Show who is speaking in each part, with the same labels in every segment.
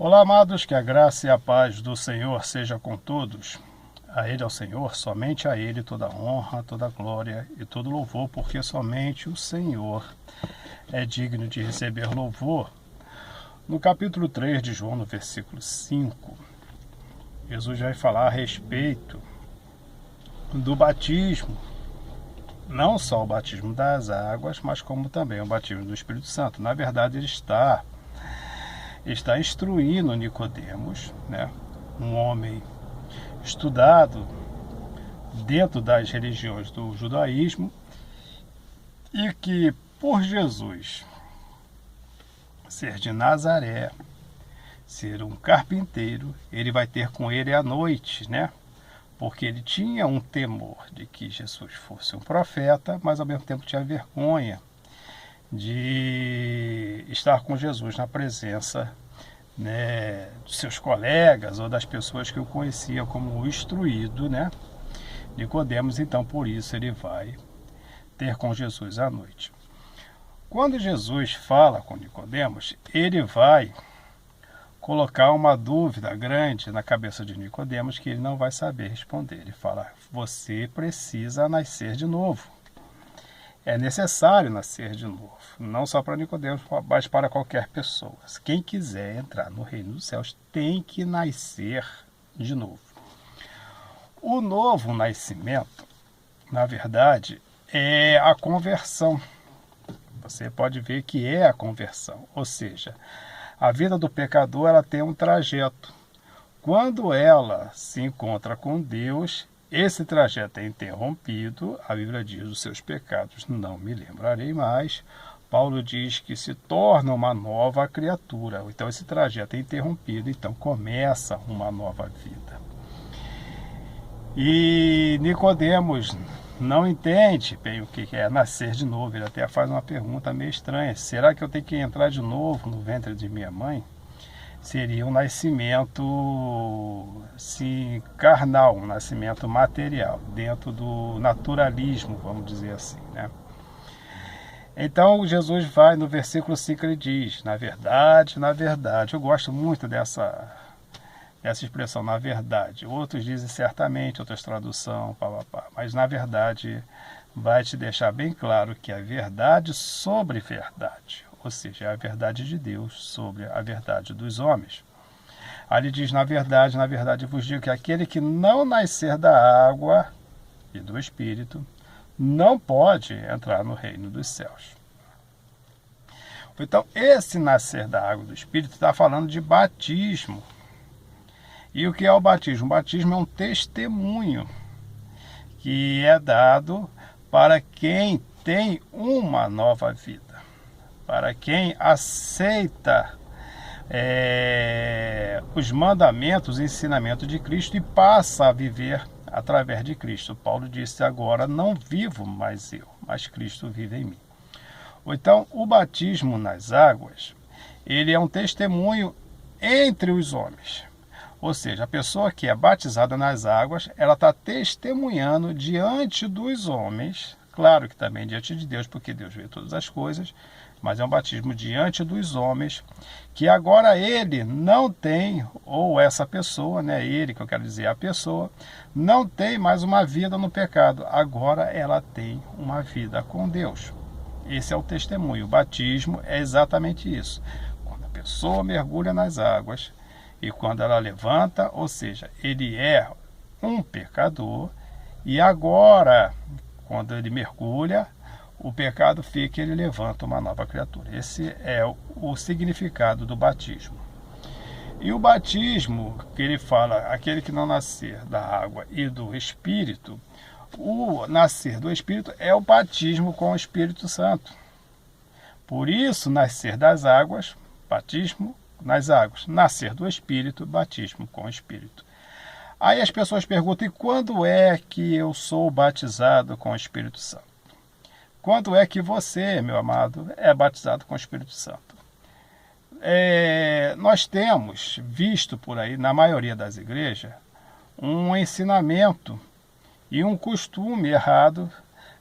Speaker 1: Olá, amados, que a graça e a paz do Senhor seja com todos. A Ele, ao Senhor, somente a Ele toda honra, toda glória e todo louvor, porque somente o Senhor é digno de receber louvor. No capítulo 3 de João, no versículo 5, Jesus vai falar a respeito do batismo, não só o batismo das águas, mas como também o batismo do Espírito Santo. Na verdade, ele está instruindo Nicodemos, né, um homem estudado dentro das religiões do judaísmo, e que por Jesus ser de Nazaré, ser um carpinteiro, ele vai ter com ele à noite, né? Porque ele tinha um temor de que Jesus fosse um profeta, mas ao mesmo tempo tinha vergonha de estar com Jesus na presença, né, dos seus colegas ou das pessoas que o conheciam como instruído, né? Nicodemos, então, por isso ele vai ter com Jesus à noite. Quando Jesus fala com Nicodemos, ele vai colocar uma dúvida grande na cabeça de Nicodemos que ele não vai saber responder. Ele fala: você precisa nascer de novo. É necessário nascer de novo, não só para Nicodemos, mas para qualquer pessoa. Quem quiser entrar no reino dos céus tem que nascer de novo. O novo nascimento, na verdade, é a conversão. Você pode ver que é a conversão, ou seja, a vida do pecador ela tem um trajeto. Quando ela se encontra com Deus, esse trajeto é interrompido. A Bíblia diz: os seus pecados não me lembrarei mais. Paulo diz que se torna uma nova criatura. Então esse trajeto é interrompido, então começa uma nova vida. E Nicodemos não entende bem o que é nascer de novo. Ele até faz uma pergunta meio estranha: será que eu tenho que entrar de novo no ventre de minha mãe? Seria um nascimento carnal, um nascimento material, dentro do naturalismo, vamos dizer assim, né? Então Jesus vai no versículo 5, ele diz: na verdade, eu gosto muito dessa expressão, na verdade. Outros dizem certamente, outras traduções, mas na verdade vai te deixar bem claro que a verdade sobre verdade, ou seja, a verdade de Deus sobre a verdade dos homens. Ali diz: na verdade vos digo que aquele que não nascer da água e do Espírito não pode entrar no reino dos céus. Então, esse nascer da água e do Espírito está falando de batismo. E o que é o batismo? O batismo é um testemunho que é dado para quem tem uma nova vida, para quem aceita os mandamentos, o ensinamento de Cristo e passa a viver através de Cristo. Paulo disse: agora não vivo mais eu, mas Cristo vive em mim. Então, o batismo nas águas, ele é um testemunho entre os homens. Ou seja, a pessoa que é batizada nas águas, ela está testemunhando diante dos homens, claro que também diante de Deus, porque Deus vê todas as coisas, mas é um batismo diante dos homens, que agora ele não tem, ou essa pessoa, né, ele que eu quero dizer, a pessoa, não tem mais uma vida no pecado, agora ela tem uma vida com Deus. Esse é o testemunho. O batismo é exatamente isso. Quando a pessoa mergulha nas águas e quando ela levanta, ou seja, ele é um pecador e agora, quando ele mergulha, o pecado fica e ele levanta uma nova criatura. Esse é o significado do batismo. E o batismo, que ele fala, aquele que não nascer da água e do Espírito, o nascer do Espírito é o batismo com o Espírito Santo. Por isso, nascer das águas, batismo nas águas. Nascer do Espírito, batismo com o Espírito. Aí as pessoas perguntam: e quando é que eu sou batizado com o Espírito Santo? Quando é que você, meu amado, é batizado com o Espírito Santo? Nós temos visto por aí, na maioria das igrejas, um ensinamento e um costume errado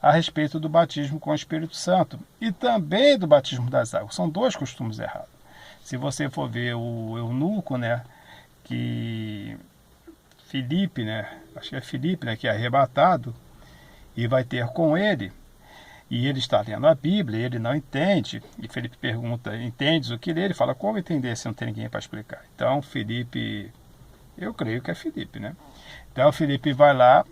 Speaker 1: a respeito do batismo com o Espírito Santo e também do batismo das águas. São dois costumes errados. Se você for ver o eunuco, né, que Filipe, né, acho que é Filipe, né, que é arrebatado e vai ter com ele, e ele está lendo a Bíblia, ele não entende, e Filipe pergunta, entendes o que lê? Ele fala, como entender se não tem ninguém para explicar? Então Filipe, eu creio que é Filipe, né? Então Filipe vai lá,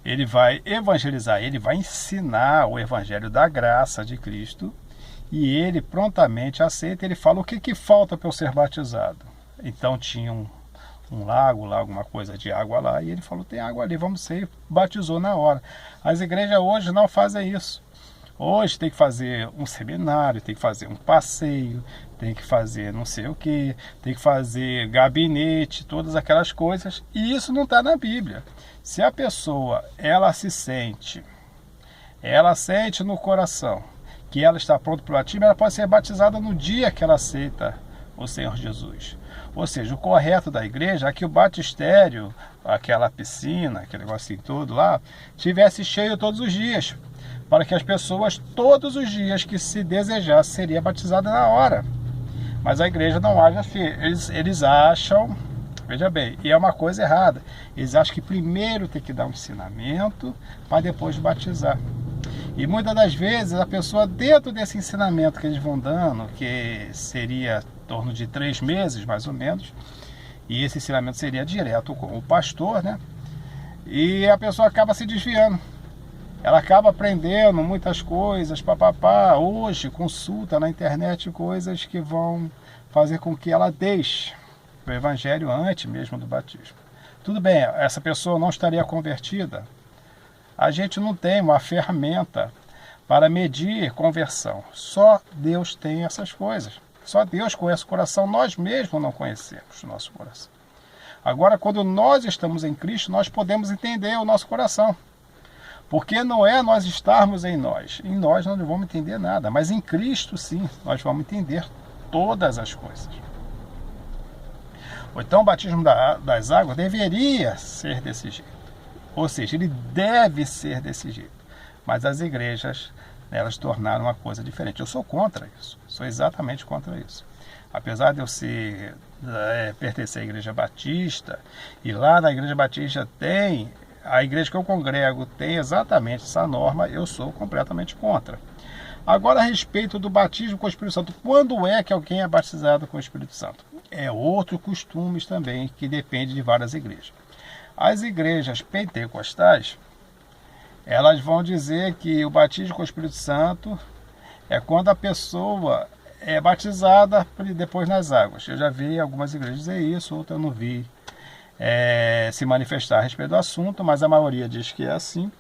Speaker 1: ele vai evangelizar, ele vai ensinar o evangelho da graça de Cristo, e ele prontamente aceita, ele fala, o que falta para eu ser batizado? Então tinha um lago lá, alguma coisa de água lá, e ele falou, tem água ali, vamos ser, batizou na hora. As igrejas hoje não fazem isso. Hoje tem que fazer um seminário, tem que fazer um passeio, tem que fazer não sei o que, tem que fazer gabinete, todas aquelas coisas, e isso não está na Bíblia. Se a pessoa, ela sente no coração que ela está pronta para o batismo, ela pode ser batizada no dia que ela aceita o Senhor Jesus. Ou seja, o correto da igreja é que o batistério, aquela piscina, aquele negocinho todo lá, estivesse cheio todos os dias, para que as pessoas, todos os dias que se desejasse, seria batizada na hora. Mas a igreja não age assim. Eles acham, veja bem, e é uma coisa errada, eles acham que primeiro tem que dar um ensinamento, para depois batizar. E muitas das vezes a pessoa, dentro desse ensinamento que eles vão dando, que seria em torno de 3 meses mais ou menos, e esse ensinamento seria direto com o pastor, né? E a pessoa acaba se desviando. Ela acaba aprendendo muitas coisas, papapá. Hoje consulta na internet coisas que vão fazer com que ela deixe o evangelho antes mesmo do batismo. Tudo bem, essa pessoa não estaria convertida. A gente não tem uma ferramenta para medir conversão. Só Deus tem essas coisas. Só Deus conhece o coração. Nós mesmos não conhecemos o nosso coração. Agora, quando nós estamos em Cristo, nós podemos entender o nosso coração. Porque não é nós estarmos em nós. Em nós nós não vamos entender nada. Mas em Cristo, sim, nós vamos entender todas as coisas. Então, o batismo das águas deveria ser desse jeito. Ou seja, ele deve ser desse jeito. Mas as igrejas, elas tornaram uma coisa diferente. Eu sou contra isso. Sou exatamente contra isso. Apesar de eu pertencer à Igreja Batista, e lá na Igreja Batista a igreja que eu congrego tem exatamente essa norma, eu sou completamente contra. Agora, a respeito do batismo com o Espírito Santo, quando é que alguém é batizado com o Espírito Santo? É outro costume também, que depende de várias igrejas. As igrejas pentecostais, elas vão dizer que o batismo com o Espírito Santo é quando a pessoa é batizada depois nas águas. Eu já vi algumas igrejas dizer isso, outras eu não vi se manifestar a respeito do assunto, mas a maioria diz que é assim.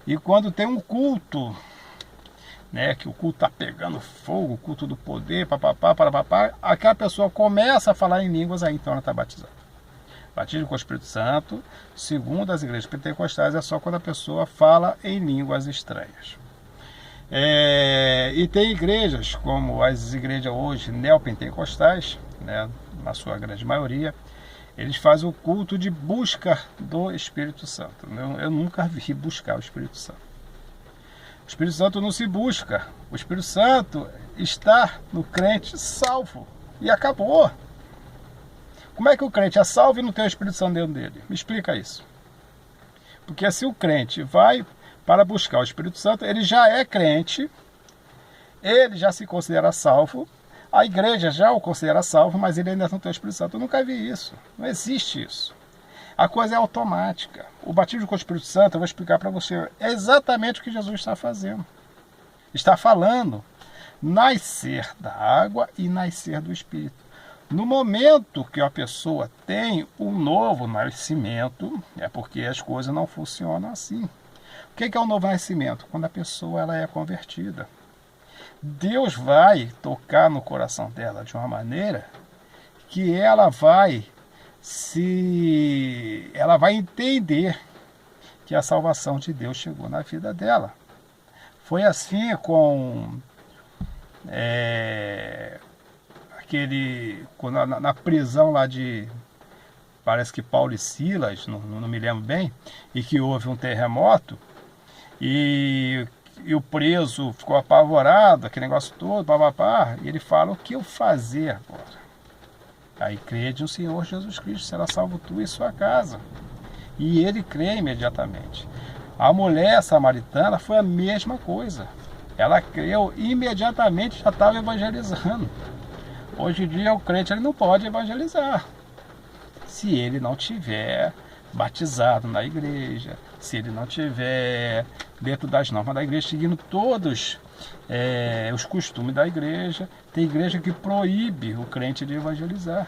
Speaker 1: E quando tem um culto, né, que o culto está pegando fogo, o culto do poder, papapá, papapá, aquela pessoa começa a falar em línguas, aí então ela está batizada. Batismo com o Espírito Santo, segundo as igrejas pentecostais, é só quando a pessoa fala em línguas estranhas. E tem igrejas, como as igrejas hoje neopentecostais, né, na sua grande maioria, eles fazem o culto de busca do Espírito Santo. Eu nunca vi buscar o Espírito Santo. O Espírito Santo não se busca. O Espírito Santo está no crente salvo. E acabou. Como é que o crente é salvo e não tem o Espírito Santo dentro dele? Me explica isso. Porque se o crente vai para buscar o Espírito Santo, ele já é crente, ele já se considera salvo, a igreja já o considera salvo, mas ele ainda não tem o Espírito Santo. Eu nunca vi isso. Não existe isso. A coisa é automática. O batismo com o Espírito Santo, eu vou explicar para você, é exatamente o que Jesus está fazendo. Está falando nascer da água e nascer do Espírito. No momento que a pessoa tem um novo nascimento, é porque as coisas não funcionam assim. O que é o novo nascimento? Quando a pessoa ela é convertida. Deus vai tocar no coração dela de uma maneira que ela vai entender que a salvação de Deus chegou na vida dela. Foi assim com na prisão lá parece que Paulo e Silas, não me lembro bem, e que houve um terremoto, e e o preso ficou apavorado, aquele negócio todo, papapá, e ele fala: o que eu fazer agora? Aí crede no Senhor Jesus Cristo, será salvo tu e sua casa. E ele crê imediatamente. A mulher samaritana foi a mesma coisa. Ela creu imediatamente, já estava evangelizando. Hoje em dia o crente ele não pode evangelizar se ele não tiver batizado na igreja, se ele não tiver dentro das normas da igreja, seguindo todos os costumes da igreja. Tem igreja que proíbe o crente de evangelizar.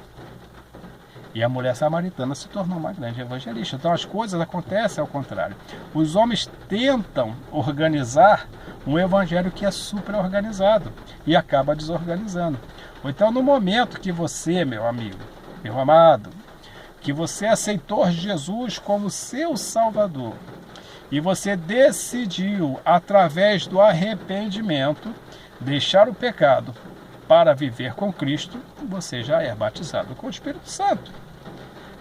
Speaker 1: E a mulher samaritana se tornou uma grande evangelista. Então as coisas acontecem ao contrário. Os homens tentam organizar um evangelho que é super organizado e acaba desorganizando. Ou então no momento que você, meu amigo, meu amado, que você aceitou Jesus como seu Salvador e você decidiu, através do arrependimento, deixar o pecado para viver com Cristo, você já é batizado com o Espírito Santo.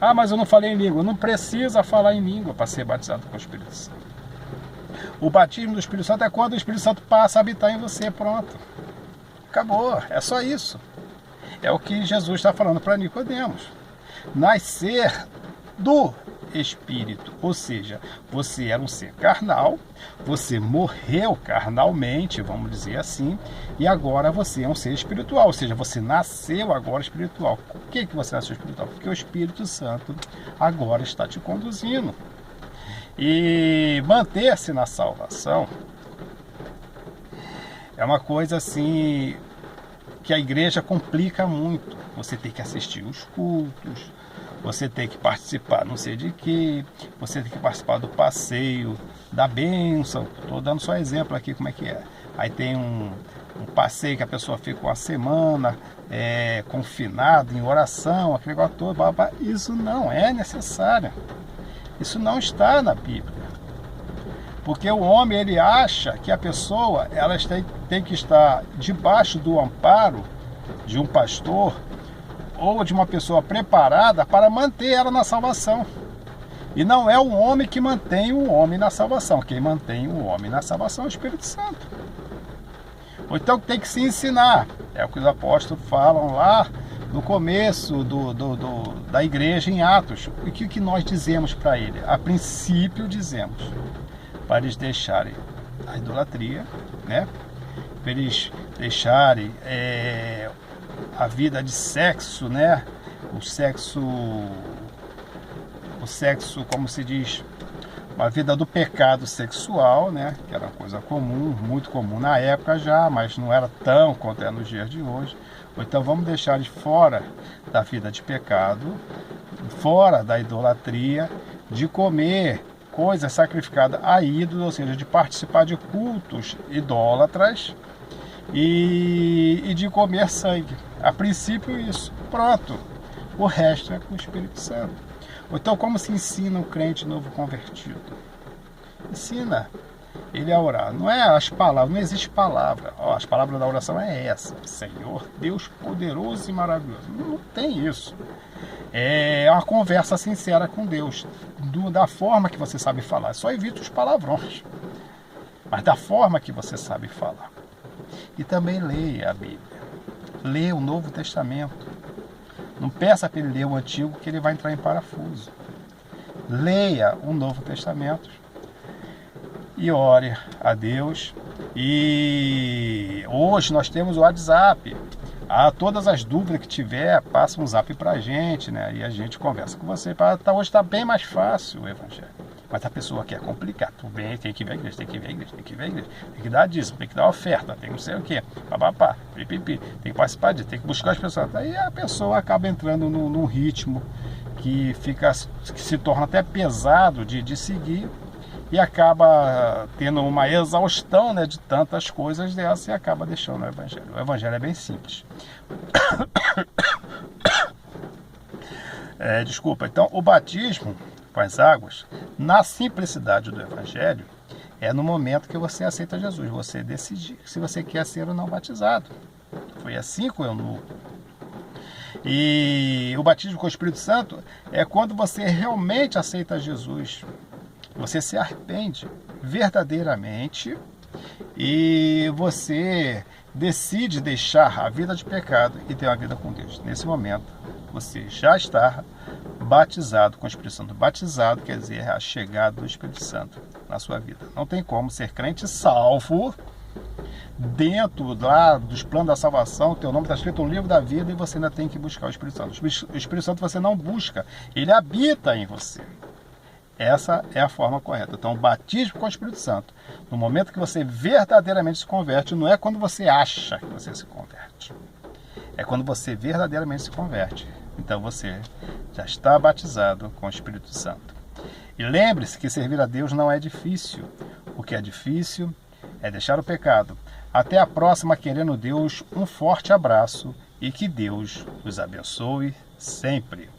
Speaker 1: Ah, mas eu não falei em língua. Não precisa falar em língua para ser batizado com o Espírito Santo. O batismo do Espírito Santo é quando o Espírito Santo passa a habitar em você, pronto. Acabou, é só isso. É o que Jesus está falando para Nicodemos. Nascer do Espírito, ou seja, você era um ser carnal, você morreu carnalmente, vamos dizer assim, e agora você é um ser espiritual, ou seja, você nasceu agora espiritual. Por que você nasceu espiritual? Porque o Espírito Santo agora está te conduzindo. E manter-se na salvação é uma coisa assim que a igreja complica muito. Você tem que assistir os cultos, você tem que participar não sei de que, você tem que participar do passeio, da bênção. Estou dando só exemplo aqui como é que é. Aí tem um passeio que a pessoa fica uma semana confinada em oração, aquele negócio todo. Blá. Isso não é necessário. Isso não está na Bíblia. Porque o homem ele acha que a pessoa ela tem que estar debaixo do amparo de um pastor ou de uma pessoa preparada para manter ela na salvação. E não é o homem que mantém o homem na salvação. Quem mantém o homem na salvação é o Espírito Santo. Ou então tem que se ensinar. É o que os apóstolos falam lá no começo da igreja em Atos. O que nós dizemos para ele? A princípio dizemos para eles deixarem a idolatria, né? Para eles deixarem a vida de sexo, né? O sexo, como se diz, uma vida do pecado sexual, né? Que era uma coisa comum, muito comum na época já, mas não era tão quanto é nos dias de hoje. Ou então vamos deixar de fora da vida de pecado, fora da idolatria, de comer coisas sacrificadas a ídolos, ou seja, de participar de cultos idólatras e de comer sangue. A princípio isso, pronto. O resto é com o Espírito Santo. Ou então como se ensina um crente novo convertido? Ensina ele a orar. Não é as palavras, não existe palavra. As palavras da oração é essa: Senhor, Deus poderoso e maravilhoso. Não tem isso. É uma conversa sincera com Deus, da forma que você sabe falar. Só evita os palavrões, mas da forma que você sabe falar. E também leia a Bíblia. Leia o Novo Testamento. Não peça para ele ler o Antigo, que ele vai entrar em parafuso. Leia o Novo Testamento e ore a Deus. E hoje nós temos o WhatsApp. Todas as dúvidas que tiver, passa um zap pra gente, né? E a gente conversa com você. Hoje está bem mais fácil o Evangelho. Mas a pessoa quer complicar. Tudo bem, tem que ver a igreja, tem que ver a igreja, tem que ver a igreja. Tem que dar dízimo, tem que dar oferta, tem não sei o quê. Papapá, pipipi, tem que participar disso, tem que buscar as pessoas. Aí a pessoa acaba entrando num ritmo que se torna até pesado de seguir. E acaba tendo uma exaustão, né, de tantas coisas dessas e acaba deixando o Evangelho. O Evangelho é bem simples. Desculpa, então o batismo com as águas, na simplicidade do Evangelho, é no momento que você aceita Jesus. Você decide se você quer ser ou não batizado. Foi assim com o eunuco. E o batismo com o Espírito Santo é quando você realmente aceita Jesus. Você se arrepende verdadeiramente e você decide deixar a vida de pecado e ter uma vida com Deus. Nesse momento, você já está batizado com o Espírito Santo. Batizado quer dizer a chegada do Espírito Santo na sua vida. Não tem como ser crente salvo dentro lá dos planos da salvação. Teu nome está escrito no livro da vida e você ainda tem que buscar o Espírito Santo. O Espírito Santo você não busca, ele habita em você. Essa é a forma correta. Então, o batismo com o Espírito Santo, no momento que você verdadeiramente se converte, não é quando você acha que você se converte. É quando você verdadeiramente se converte. Então, você já está batizado com o Espírito Santo. E lembre-se que servir a Deus não é difícil. O que é difícil é deixar o pecado. Até a próxima, querendo Deus, um forte abraço e que Deus os abençoe sempre.